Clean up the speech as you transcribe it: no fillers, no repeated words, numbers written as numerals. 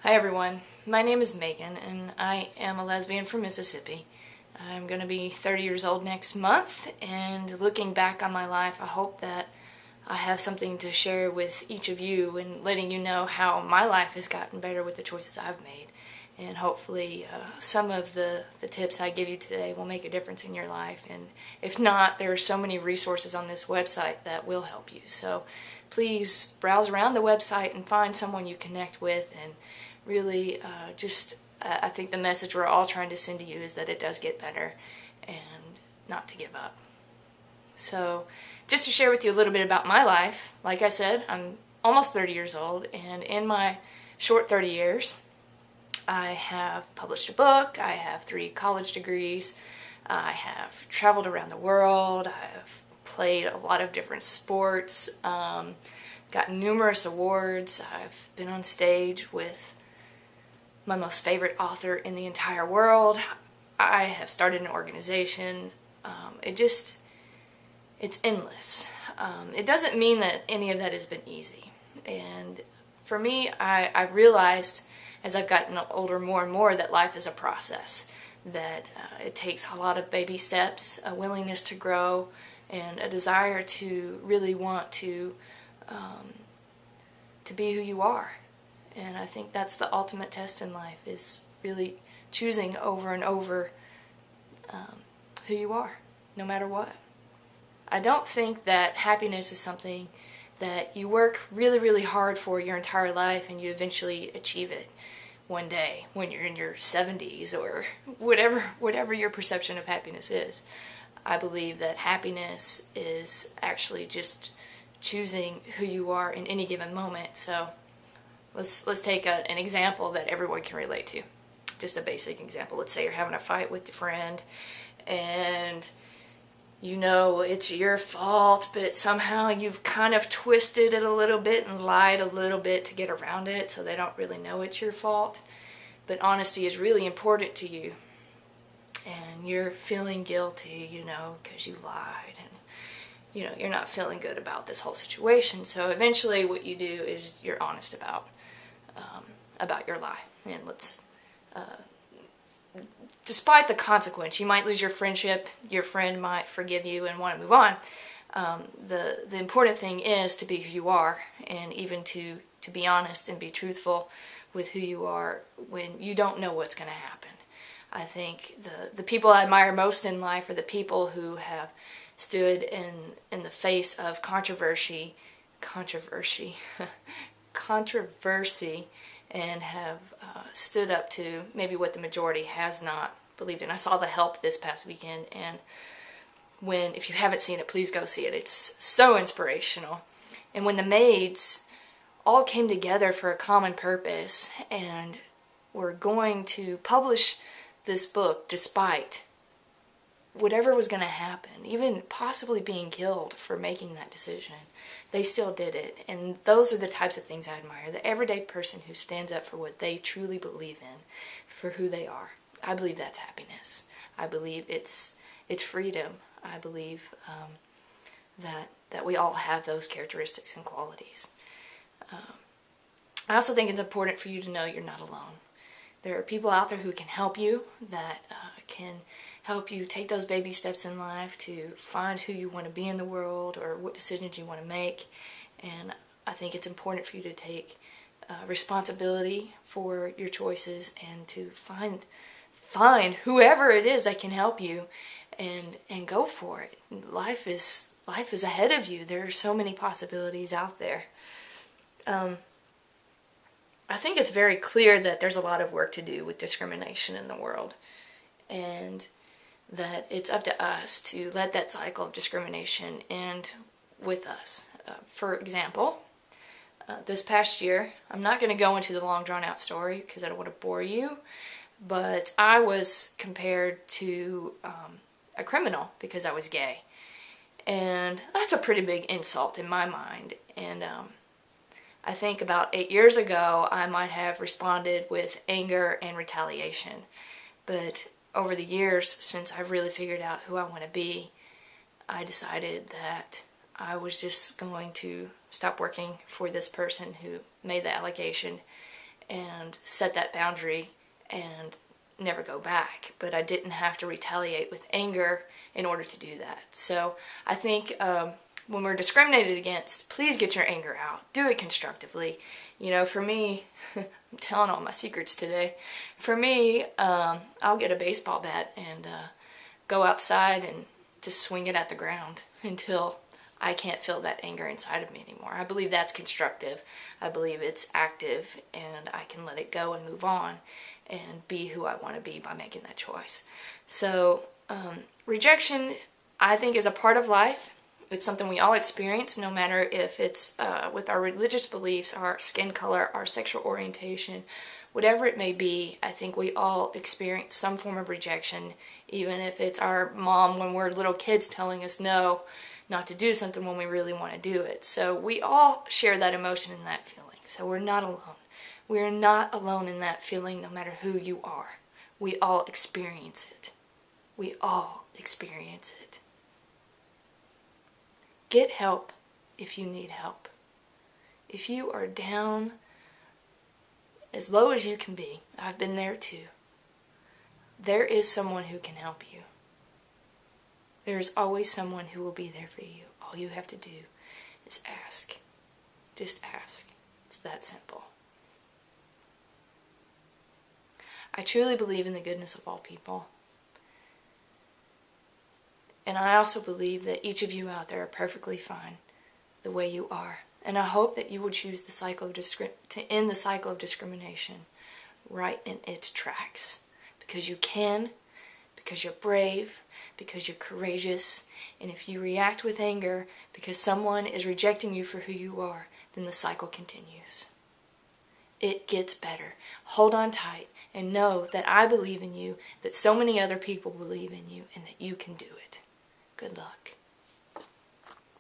Hi everyone, my name is Megan and I am a lesbian from Mississippi. I'm going to be 30 years old next month, and looking back on my life, I hope that I have something to share with each of you and letting you know how my life has gotten better with the choices I've made. And hopefully some of the tips I give you today will make a difference in your life. And if not, there are so many resources on this website that will help you. So please browse around the website and find someone you connect with, and really I think the message we're all trying to send to you is that it does get better and not to give up. So just to share with you a little bit about my life, like I said, I'm almost 30 years old, and in my short 30 years, I have published a book, I have 3 college degrees, I have traveled around the world, I have played a lot of different sports, got numerous awards, I've been on stage with my most favorite author in the entire world, I have started an organization. It's endless. It doesn't mean that any of that has been easy. And for me, I realized as I've gotten older more and more that life is a process, that it takes a lot of baby steps, a willingness to grow, and a desire to really want to be who you are. And I think that's the ultimate test in life, is really choosing over and over who you are, no matter what. I don't think that happiness is something that you work really, really hard for your entire life and you eventually achieve it one day when you're in your 70s or whatever your perception of happiness is. I believe that happiness is actually just choosing who you are in any given moment. So let's take an example that everyone can relate to. Just a basic example. Let's say you're having a fight with your friend and you know it's your fault, but somehow you've kind of twisted it a little bit and lied a little bit to get around it, so they don't really know it's your fault. But honesty is really important to you, and you're feeling guilty, because you lied, and you're not feeling good about this whole situation. So eventually what you do is you're honest about your lie. And despite the consequence, you might lose your friendship, your friend might forgive you and want to move on. The important thing is to be who you are, and even to be honest and be truthful with who you are when you don't know what's going to happen. I think the people I admire most in life are the people who have stood in the face of controversy, and have stood up to maybe what the majority has not believed in. I saw The Help this past weekend, and if you haven't seen it, please go see it. It's so inspirational. And when the maids all came together for a common purpose and were going to publish this book despite whatever was going to happen, even possibly being killed for making that decision, they still did it. And those are the types of things I admire, the everyday person who stands up for what they truly believe in, for who they are. I believe that's happiness. I believe it's freedom. I believe that we all have those characteristics and qualities. I also think it's important for you to know you're not alone. There are people out there who can help you, that can help you take those baby steps in life to find who you want to be in the world or what decisions you want to make. And I think it's important for you to take responsibility for your choices and to find whoever it is that can help you and go for it. Life is ahead of you. There are so many possibilities out there. I think it's very clear that there's a lot of work to do with discrimination in the world, and that it's up to us to let that cycle of discrimination end with us. For example, this past year, I'm not going to go into the long drawn out story because I don't want to bore you, but I was compared to a criminal because I was gay. And that's a pretty big insult in my mind. And I think about 8 years ago, I might have responded with anger and retaliation. But over the years, since I've really figured out who I want to be, I decided that I was just going to stop working for this person who made the allegation and set that boundary and never go back. But I didn't have to retaliate with anger in order to do that. So I think when we're discriminated against, please get your anger out. Do it constructively. You know, for me, I'm telling all my secrets today. For me, I'll get a baseball bat and go outside and just swing it at the ground until I can't feel that anger inside of me anymore. I believe that's constructive. I believe it's active, and I can let it go and move on and be who I want to be by making that choice. So rejection, I think, is a part of life. It's something we all experience, no matter if it's with our religious beliefs, our skin color, our sexual orientation, whatever it may be. I think we all experience some form of rejection, even if it's our mom when we're little kids telling us no, not to do something when we really want to do it. So we all share that emotion and that feeling. So we're not alone. We're not alone in that feeling, no matter who you are. We all experience it. We all experience it. Get help if you need help. If you are down as low as you can be, I've been there too, there is someone who can help you. There is always someone who will be there for you. All you have to do is ask. Just ask. It's that simple. I truly believe in the goodness of all people. And I also believe that each of you out there are perfectly fine the way you are. And I hope that you will choose the cycle of to end the cycle of discrimination right in its tracks. Because you can, because you're brave, because you're courageous. And if you react with anger because someone is rejecting you for who you are, then the cycle continues. It gets better. Hold on tight and know that I believe in you, that so many other people believe in you, and that you can do it. Good luck.